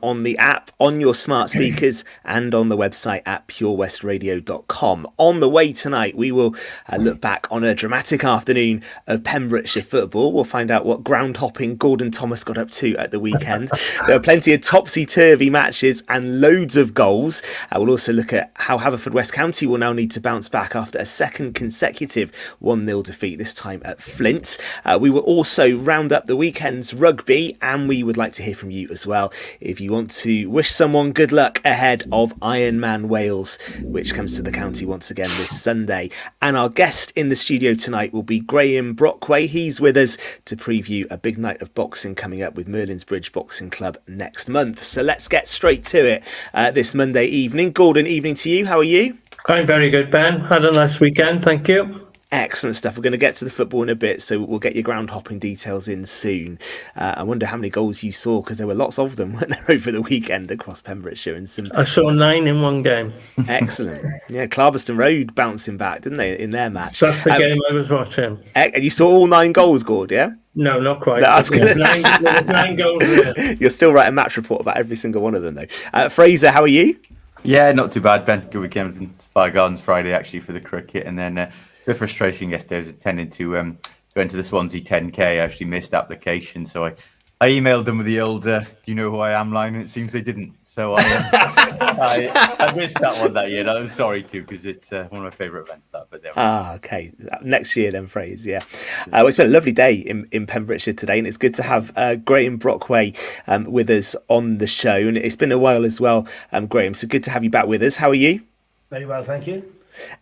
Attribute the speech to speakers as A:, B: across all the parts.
A: on the app, on your smart speakers, and on the website at purewestradio.com. On the way tonight, we will look back on a dramatic afternoon of Pembrokeshire football. We'll find out what ground hopping Gordon Thomas got up to at the weekend. There are plenty of topsy-turvy matches and loads of goals. We'll also look at how Haverfordwest County will now need to bounce back after a second consecutive 1-0 defeat, this time at Flint. We will also round up the weekend's rugby, and we would like to hear from you as well if you want to wish someone good luck ahead of Ironman Wales, which comes to the county once again this Sunday. And our guest in the studio tonight will be Graham Brockway. He's with us to preview a big night of boxing coming up with Merlins Bridge Boxing Club next month. So let's get straight to it this Monday evening. Gordon, evening to you. How are you?
B: I'm very good, Ben. Had a nice weekend, thank you.
A: Excellent stuff. We're going to get to the football in a bit, so we'll get your ground hopping details in soon. I wonder how many goals you saw, because there were lots of them, weren't there, over the weekend across Pembrokeshire. And some...
B: I saw 9 in one game.
A: Excellent. Yeah, Clarbeston Road bouncing back, didn't they, in their match?
B: So that's the game I was watching.
A: And you saw all 9 goals, Gord, yeah?
B: No, not quite.
A: No, I was gonna...
B: 9 goals there.
A: You'll still write a match report about every single one of them, though. Fraser, how are you?
C: Yeah, not too bad, Ben. Good weekend in Fire Gardens Friday, actually, for the cricket. And then... the frustration yesterday was intending to go into the Swansea 10K. I actually missed application, so I emailed them with the old "Do you know who I am?" line, and it seems they didn't. So I missed that one that year. I'm sorry too, because it's one of my favourite events.
A: Okay. Next year then, Fraser. Yeah. Well, it's been a lovely day in Pembrokeshire today, and it's good to have Graham Brockway with us on the show. And it's been a while as well, Graham. So good to have you back with us. How are you?
D: Very well, thank you.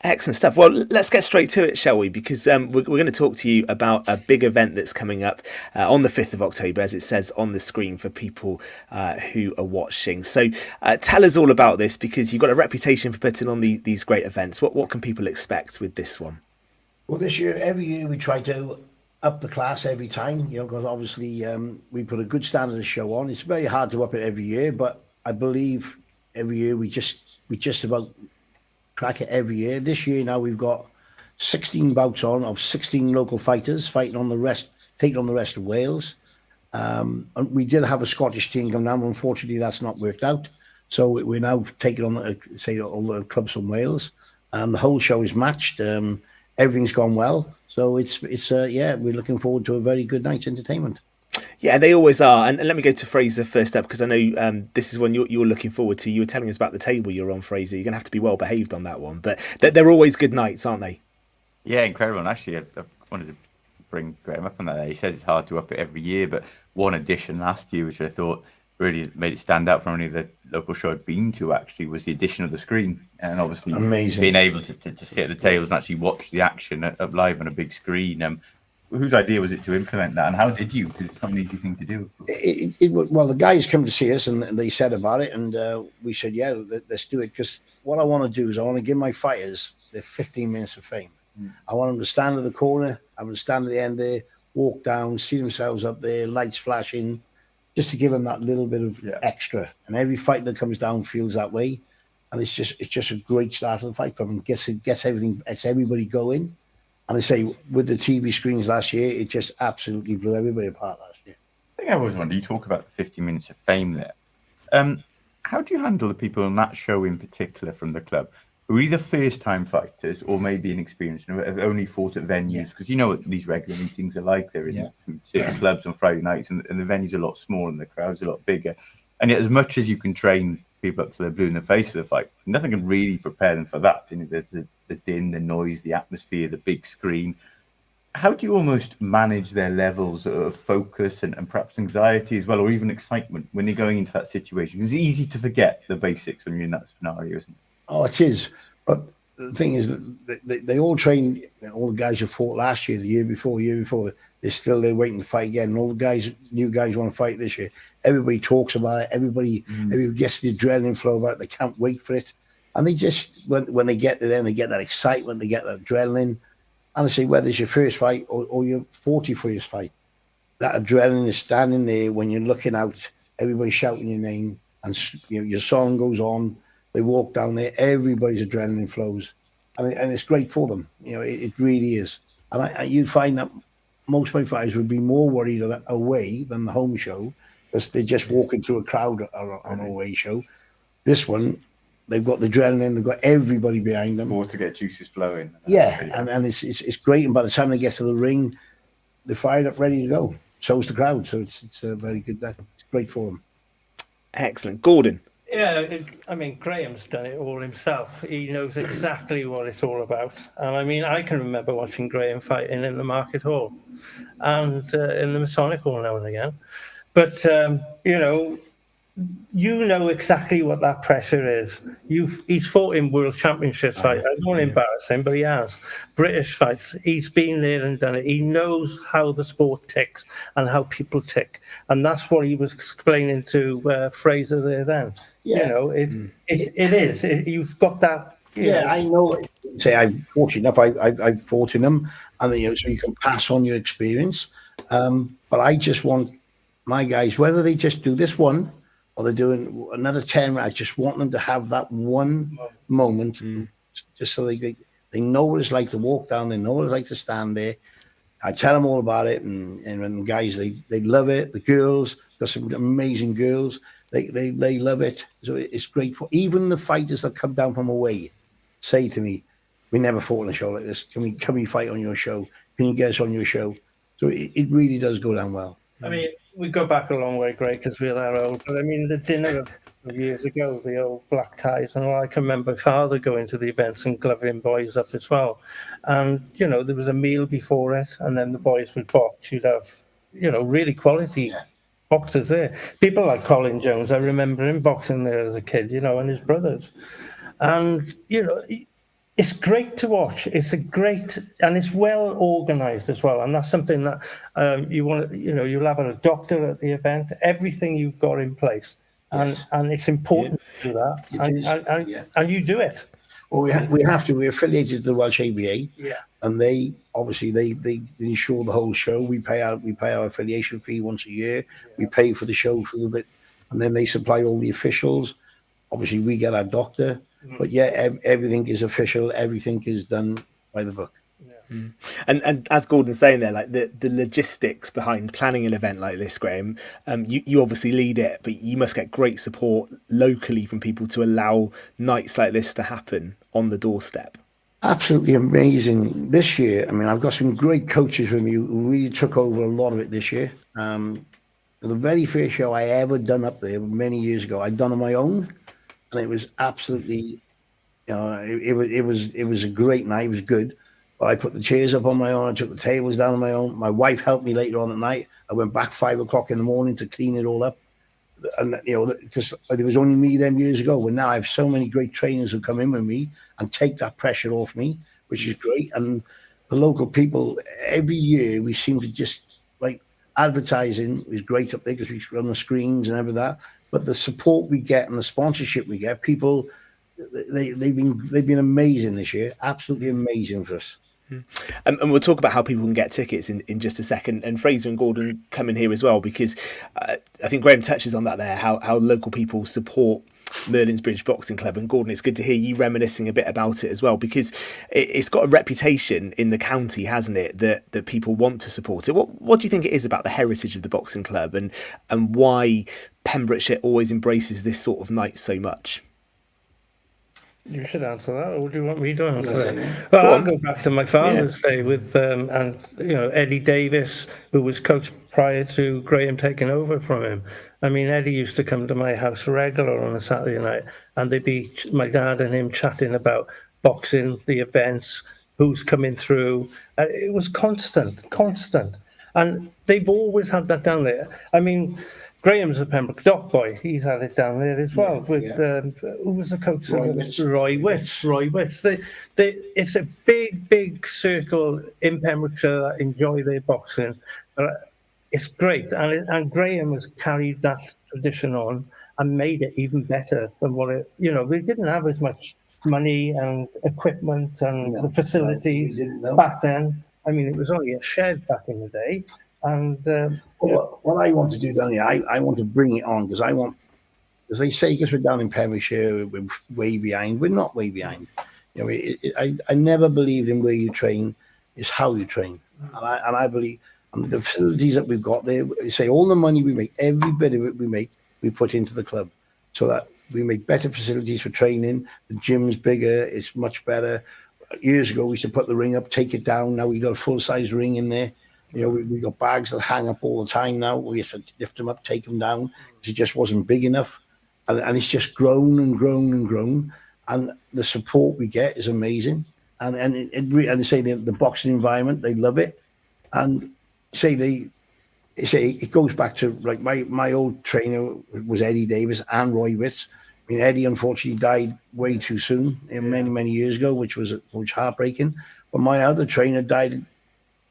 A: Excellent stuff. Well, let's get straight to it, shall we? Because we're going to talk to you about a big event that's coming up on the 5th of October, as it says on the screen for people who are watching. So tell us all about this, because you've got a reputation for putting on these great events. What can people expect with this one?
D: Well, this year, every year we try to up the class every time, because obviously we put a good standard of show on. It's very hard to up it every year, but I believe every year we just about crack it every year. This year now we've got 16 bouts on of 16 local fighters fighting on the rest, taking on the rest of Wales. And we did have a Scottish team come down. Unfortunately, that's not worked out. So we're now taking on, all the clubs from Wales, and the whole show is matched. Everything's gone well. So we're looking forward to a very good night's entertainment.
A: Yeah, they always are. And let me go to Fraser first up, because I know this is one you're looking forward to. You were telling us about the table you're on, Fraser. You're going to have to be well behaved on that one. But they're always good nights, aren't they?
C: Yeah, incredible. And actually, I wanted to bring Graham up on that. He says it's hard to up it every year, but one addition last year, which I thought really made it stand out from any of the local show I'd been to, actually, was the addition of the screen. And obviously,
D: amazing,
C: being able to sit at the tables and actually watch the action up live on a big screen. Whose idea was it to implement that, and how did you? Because it's not an easy thing to do.
D: Well, the guys come to see us, and they said about it, and we said, yeah, let's do it. Because what I want to do is I want to give my fighters their 15 minutes of fame. I want them to stand at the corner, I want to stand at the end there, walk down, see themselves up there, lights flashing, just to give them that little bit of extra. And every fight that comes down feels that way, and it's just a great start of the fight for them. Gets everything, it's everybody going. And I say, with the TV screens last year, it just absolutely blew everybody apart last year.
C: I think I always wonder, you talk about the 50 minutes of fame there. How do you handle the people on that show in particular from the club who are either first-time fighters or maybe inexperienced and have only fought at venues? Because you know what these regular meetings are like. There is certain clubs on Friday nights, and the venue's a lot smaller and the crowd's a lot bigger. And yet, as much as you can train people up to their blue in the face for the fight, nothing can really prepare them for that. There's the din, the noise, the atmosphere, the big screen. How do you almost manage their levels of focus and perhaps anxiety as well, or even excitement when you're going into that situation? It's easy to forget the basics when you're in that scenario, isn't it?
D: Oh, it is. But the thing is that they all train, all the guys who fought last year, the year before, they're still there waiting to fight again. And all the new guys want to fight this year. Everybody talks about it. Everybody gets the adrenaline flow about it. They can't wait for it. And they just, when they get there, they get that excitement, they get that adrenaline. And I say, whether it's your first fight or your 41st fight, that adrenaline is standing there when you're looking out, everybody shouting your name, and your song goes on. They walk down there, everybody's adrenaline flows. And it's great for them. It really is. And you'd find that most of my fighters would be more worried away than the home show, because they're just walking through a crowd on a away show. This one, they've got the adrenaline, they've got everybody behind them.
C: More to get juices flowing.
D: Yeah, and it's great. And by the time they get to the ring, they're fired up, ready to go. So's the crowd. So it's a very good. It's great for them.
A: Excellent, Gordon.
B: Yeah, I mean, Graham's done it all himself. He knows exactly what it's all about. And I mean, I can remember watching Graham fighting in the Market Hall and in the Masonic Hall now and again. But, you know exactly what that pressure is. He's fought in World Championship fights. I don't want to embarrass him, but he has. British fights. He's been there and done it. He knows how the sport ticks and how people tick. And that's what he was explaining to Fraser there then.
D: Yeah.
B: You know, it is. You've got that.
D: I know. Say, I'm fortunate enough. I've fought in them, and so you can pass on your experience. But I just want my guys, whether they just do this one or they're doing another 10, I just want them to have that one moment, just so they know what it's like to walk down. They know what it's like to stand there. I tell them all about it, and the guys they love it. The girls, got some amazing girls. They love it. So it's great for even the fighters that come down from away. Say to me, "We never fought on a show like this. Can we fight on your show? Can you get us on your show?" So it really does go down well.
B: I mean, we go back a long way, Greg, because we're that old. But I mean, the dinner of years ago, the old black ties, and all, I can remember my father going to the events and gloving boys up as well. And, there was a meal before it, and then the boys would box. You'd have, really quality boxers there. People like Colin Jones, I remember him boxing there as a kid, and his brothers. And, it's great to watch. It's and it's well organised as well. And that's something that you want to, you'll have a doctor at the event, everything you've got in place. And it's important to do that. And you do it.
D: Well, we have to. We're affiliated to the Welsh ABA.
B: Yeah.
D: And they obviously they insure the whole show. We pay our affiliation fee once a year. Yeah. We pay for the show for the bit, and then they supply all the officials. Obviously, we get our doctor. But everything is official. Everything is done by the book.
A: Yeah. And as Gordon's saying there, like the logistics behind planning an event like this, Graham, you obviously lead it, but you must get great support locally from people to allow nights like this to happen on the doorstep.
D: Absolutely amazing. This year, I mean, I've got some great coaches with me who really took over a lot of it this year. The very first show I ever done up there many years ago, I'd done on my own. And it was absolutely, it was a great night. It was good. But I put the chairs up on my own. I took the tables down on my own. My wife helped me later on at night. I went back 5 o'clock in the morning to clean it all up. And, because there was only me then years ago. Well, now I have so many great trainers who come in with me and take that pressure off me, which is great. And the local people, every year we seem to just, like, advertising is great up there because we run the screens and everything that. But the support we get and the sponsorship we get, people, they've been amazing this year. Absolutely amazing for us.
A: And we'll talk about how people can get tickets in just a second. And Fraser and Gordon come in here as well, because I think Graham touches on that there, how local people support Merlins British Boxing Club. And Gordon, it's good to hear you reminiscing a bit about it as well, because it's got a reputation in the county, hasn't it, that people want to support it. What do you think it is about the heritage of the boxing club and why Pembrokeshire always embraces this sort of night so much?
B: You should answer that, or do you want me to answer it? Well, I'll go back to my father's day with, Eddie Davis, who was coach prior to Graham taking over from him. I mean, Eddie used to come to my house regular on a Saturday night, and they'd be my dad and him chatting about boxing, the events, who's coming through. It was constant. And they've always had that down there. I mean, Graham's a Pembroke Dock boy. He's had it down there as well. Who was the coach? Roy Witts. It's a big circle in Pembrokeshire that enjoy their boxing. It's great, and Graham has carried that tradition on and made it even better than what it. They didn't have as much money and equipment and the facilities back then. I mean, it was only a shed back in the day. And
D: what I want to do down here, I want to bring it on because as they say, because we're down in Pembrokeshire, we're way behind. We're not way behind. I never believed in where you train is how you train, and I believe And the facilities that we've got there, say all the money we make, every bit of it we make, we put into the club, so that we make better facilities for training. The gym's bigger, it's much better. Years ago, we used to put the ring up, take it down. Now we got a full-size ring in there. We got bags that hang up all the time now. We have to lift them up, take them down. It just wasn't big enough. And it's just grown and grown and grown. And the support we get is amazing. And say the boxing environment, they love it. And say it goes back to like my old trainer was Eddie Davis and Roy Witts. I mean, Eddie unfortunately died way too soon, many years ago, which was heartbreaking. But my other trainer died,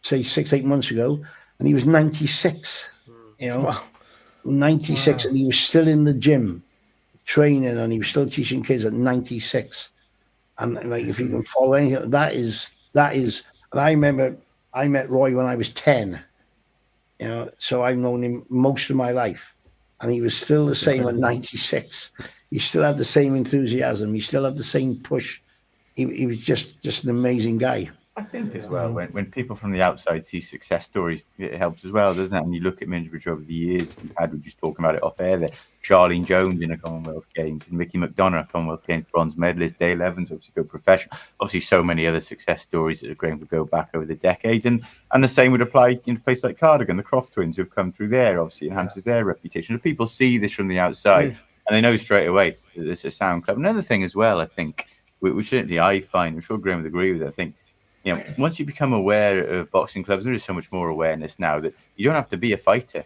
D: say 6-8 months ago, and he was 96.
A: Wow.
D: 96, and he was still in the gym training, and he was still teaching kids at 96. And like, if you can follow anything, that is. And I remember I met Roy when I was 10. So I've known him most of my life, and he was still the same at 96. He still had the same enthusiasm. He still had the same push. He was just an amazing guy.
C: I think as well, when people from the outside see success stories, it helps as well, doesn't it? And you look at Minsbridge over the years we've had, we're just talking about it off air there. Charlene Jones in a Commonwealth Games, and Mickey McDonough, Commonwealth Games bronze medalist, Dale Evans, obviously go professional. Obviously, so many other success stories that are going to go back over the decades. And the same would apply in a place like Cardigan, the Croft twins who've come through there, obviously enhances their reputation. If people see this from the outside, and they know straight away that it's a sound club. Another thing as well, I think, which certainly I find, I'm sure Graham would agree with it, I think, once you become aware of boxing clubs, there is so much more awareness now that you don't have to be a fighter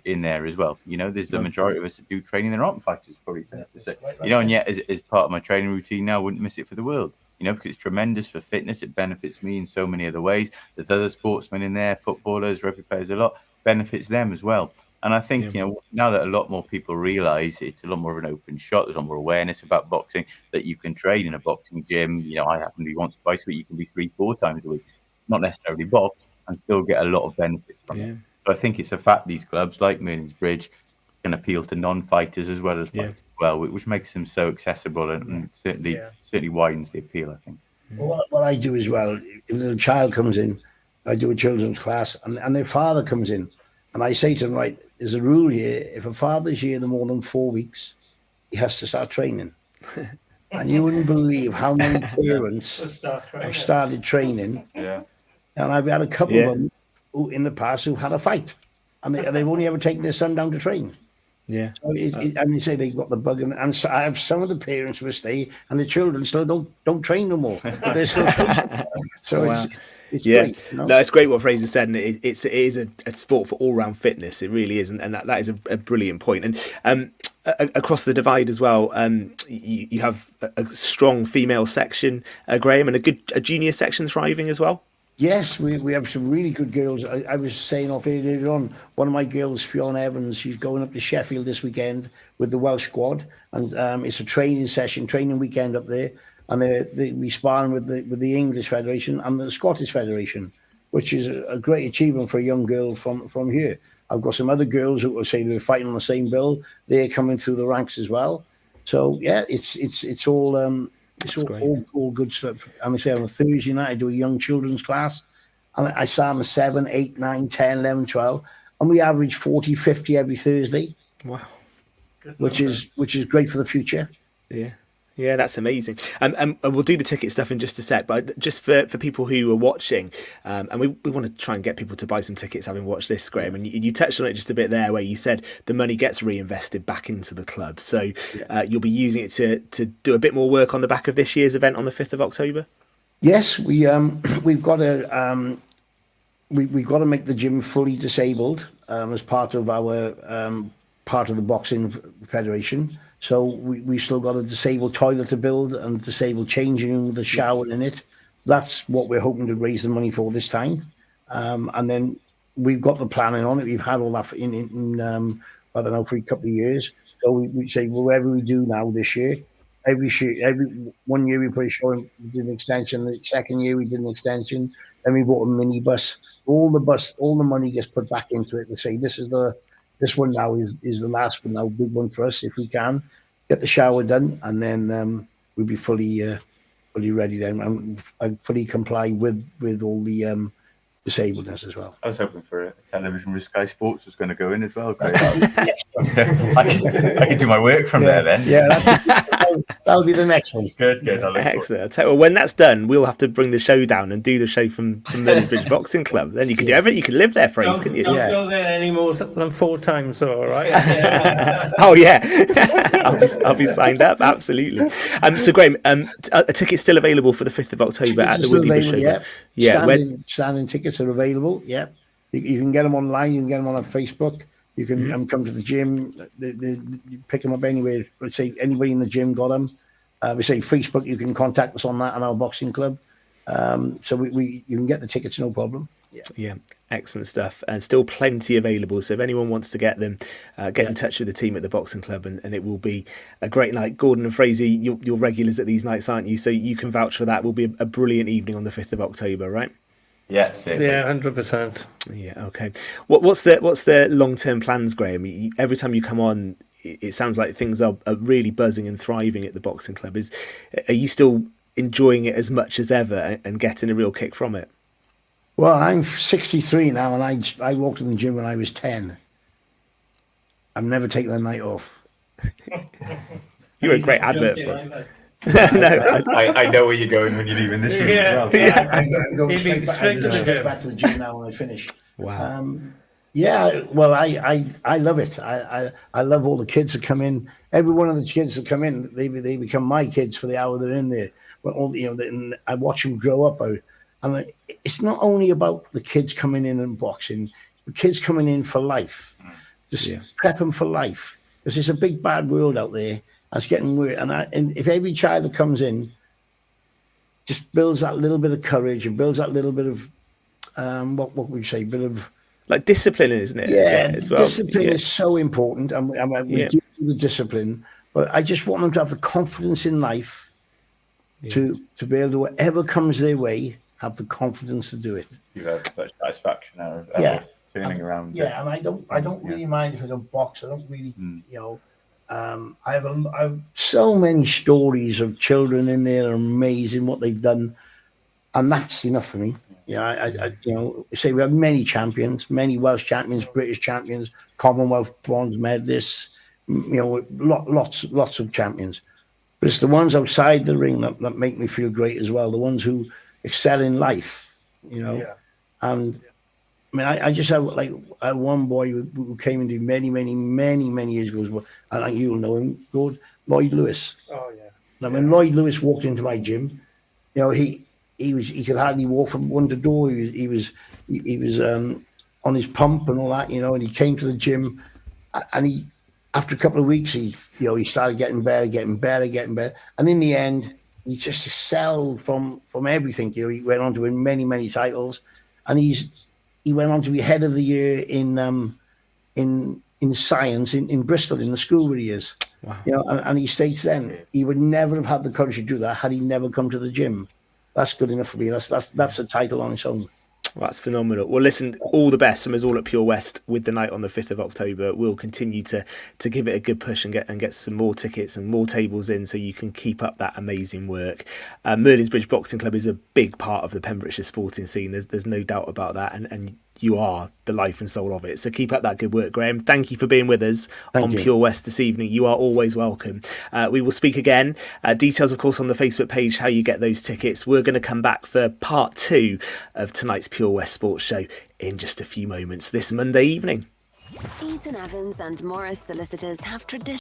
C: in there as well. There's the majority of us that do training, they're not fighters, probably fair to say. And yet as part of my training routine now, I wouldn't miss it for the world. Because it's tremendous for fitness. It benefits me in so many other ways. There's other sportsmen in there, footballers, rugby players, a lot benefits them as well. And I think, now that a lot more people realise it's a lot more of an open shot, there's a lot more awareness about boxing, that you can train in a boxing gym. I happen to be once, twice a week, you can be 3-4 times a week, not necessarily box, and still get a lot of benefits from it. So I think it's a fact these clubs like Merlins Bridge can appeal to non-fighters as well as fighters as well, which makes them so accessible and certainly widens the appeal, I think.
D: Well, what I do as well, if a child comes in, I do a children's class, and their father comes in, and I say to them, right, there's a rule here. If a father's here more than 4 weeks, he has to start training. And you wouldn't believe how many parents have started training.
C: Yeah.
D: And I've had a couple of them who, in the past, who had a fight, and they've only ever taken their son down to train.
A: Yeah.
D: So and they say they've got the bug, and so I have some of the parents who stay, and the children still don't train no more. But they're still training. So it's great.
A: No, it's great what Fraser said, and it is a sport for all-round fitness. It really is, and that is a brilliant point. And across the divide as well, you have a strong female section, Graham, and a junior section thriving as well.
D: Yes, we have some really good girls. I was saying off earlier on, one of my girls, Eaton-Evans, she's going up to Sheffield this weekend with the Welsh squad, and it's a training weekend up there, and we sparring with the English Federation and the Scottish Federation, which is a great achievement for a young girl from here. I've got some other girls who are saying they're fighting on the same bill. They're coming through the ranks as well. So yeah, it's all. It's all good stuff. And I say on a Thursday night, I do a young children's class. And I start them at 7, 8, 9, 10, 11, 12. And we average 40, 50 every Thursday.
A: Wow.
D: Which is great for the future.
A: Yeah. Yeah, that's amazing. And we'll do the ticket stuff in just a sec, but just for people who are watching, and we want to try and get people to buy some tickets having watched this, Graham, and you touched on it just a bit there where you said the money gets reinvested back into the club. So you'll be using it to do a bit more work on the back of this year's event on the 5th of October?
D: Yes, we've got to make the gym fully disabled as part of our part of the boxing federation. So we still got a disabled toilet to build and a disabled changing room with a shower in it. That's what we're hoping to raise the money for this time. And then we've got the planning on it. We've had all that in I don't know, for a couple of years. So we say, well, whatever we do now this year, every 1 year we put a show in, we did an extension. The second year we did an extension. Then we bought a mini bus. All the money gets put back into it. We say this one now is the last one now, big one for us if we can get the shower done, and then we'll be fully ready then and fully comply with all the disabledness as well.
C: I was hoping for a television with Sky Sports was going to go in as well. I can do my work from there then.
D: Yeah, that'll be the next one.
C: Good. I look
A: Excellent. I'll tell you what, when that's done, we'll have to bring the show down and do the show from Merlins Boxing Club. Then you can do everything. You can live there, Fraser, couldn't you?
B: Don't go there any more than 4 times, though, all right?
A: Oh yeah, I'll be signed up. Absolutely. So Graham, a ticket's still available for the 5th of October at the Woodley Show.
D: Standing tickets are available. Yeah, you can get them online. You can get them on Facebook. You can come to the gym. You pick them up anywhere. Let's say anybody in the gym got them. We say Facebook. You can contact us on that and our boxing club. So you can get the tickets, no problem.
A: Yeah, excellent stuff, and still plenty available. So if anyone wants to get them, get in touch with the team at the boxing club, and it will be a great night. Gordon and Fraser, you're regulars at these nights, aren't you? So you can vouch for that. Will be a brilliant evening on the 5th of October, right?
C: Yeah,
B: 100%.
A: Yeah, okay. What's the long-term plans, Graham? Every time you come on, it sounds like things are really buzzing and thriving at the boxing club. Are you still enjoying it as much as ever and getting a real kick from it?
D: Well, I'm 63 now, and I walked in the gym when I was 10. I've never taken a night off.
A: You're a great advert for it.
C: No, I know where you're going when you're leaving this room as well.
D: I'm going straight back to the gym now when I finish.
A: Wow.
D: Well, I love it. I love all the kids that come in. Every one of the kids that come in, they become my kids for the hour they're in there. But I watch them grow up. And it's not only about the kids coming in and boxing, the kids coming in for life. Just prep them for life. Because it's a big, bad world out there. It's getting worse. And if every child that comes in just builds that little bit of courage and builds that little bit of, what would you say, bit of...
A: Like discipline, isn't it?
D: Yeah,
A: as well.
D: Discipline is so important. And we do the discipline. But I just want them to have the confidence in life to be able to, whatever comes their way, have the confidence to do it.
C: You've had that satisfaction out of turning around.
D: Yeah, and I don't really mind if I don't box. I don't really, I have so many stories of children in there, amazing what they've done, and that's enough for me. I say we have many champions, many Welsh champions, British champions, Commonwealth bronze medalists, lots of champions. But it's the ones outside the ring that make me feel great as well. The ones who excel in life, And I mean, I just have one boy who came into many years ago, and you'll know him, Lloyd Lewis.
B: Oh yeah.
D: Now, when Lloyd Lewis walked into my gym, he could hardly walk from one to door. He was on his pump and all that, and he came to the gym, and after a couple of weeks, he started getting better, and in the end, he just excelled from everything. He went on to win many titles, and he went on to be head of the year in science in Bristol, in the school where he is. Wow. And he states then he would never have had the courage to do that had he never come to the gym. That's good enough for me. That's a title on its own.
A: Well, that's phenomenal. Well, listen, all the best from us all at Pure West with the night on the 5th of October. We'll continue to give it a good push and get some more tickets and more tables in so you can keep up that amazing work. Merlins Bridge Boxing Club is a big part of the Pembrokeshire sporting scene. There's no doubt about that. And you are the life and soul of it. So keep up that good work, Graham. Thank you for being with us on Pure West this evening. You are always welcome. We will speak again. Details, of course, on the Facebook page, how you get those tickets. We're going to come back for part 2 of tonight's Pure West Sports Show in just a few moments this Monday evening.
E: Eaton-Evans and Morris Solicitors have tradition.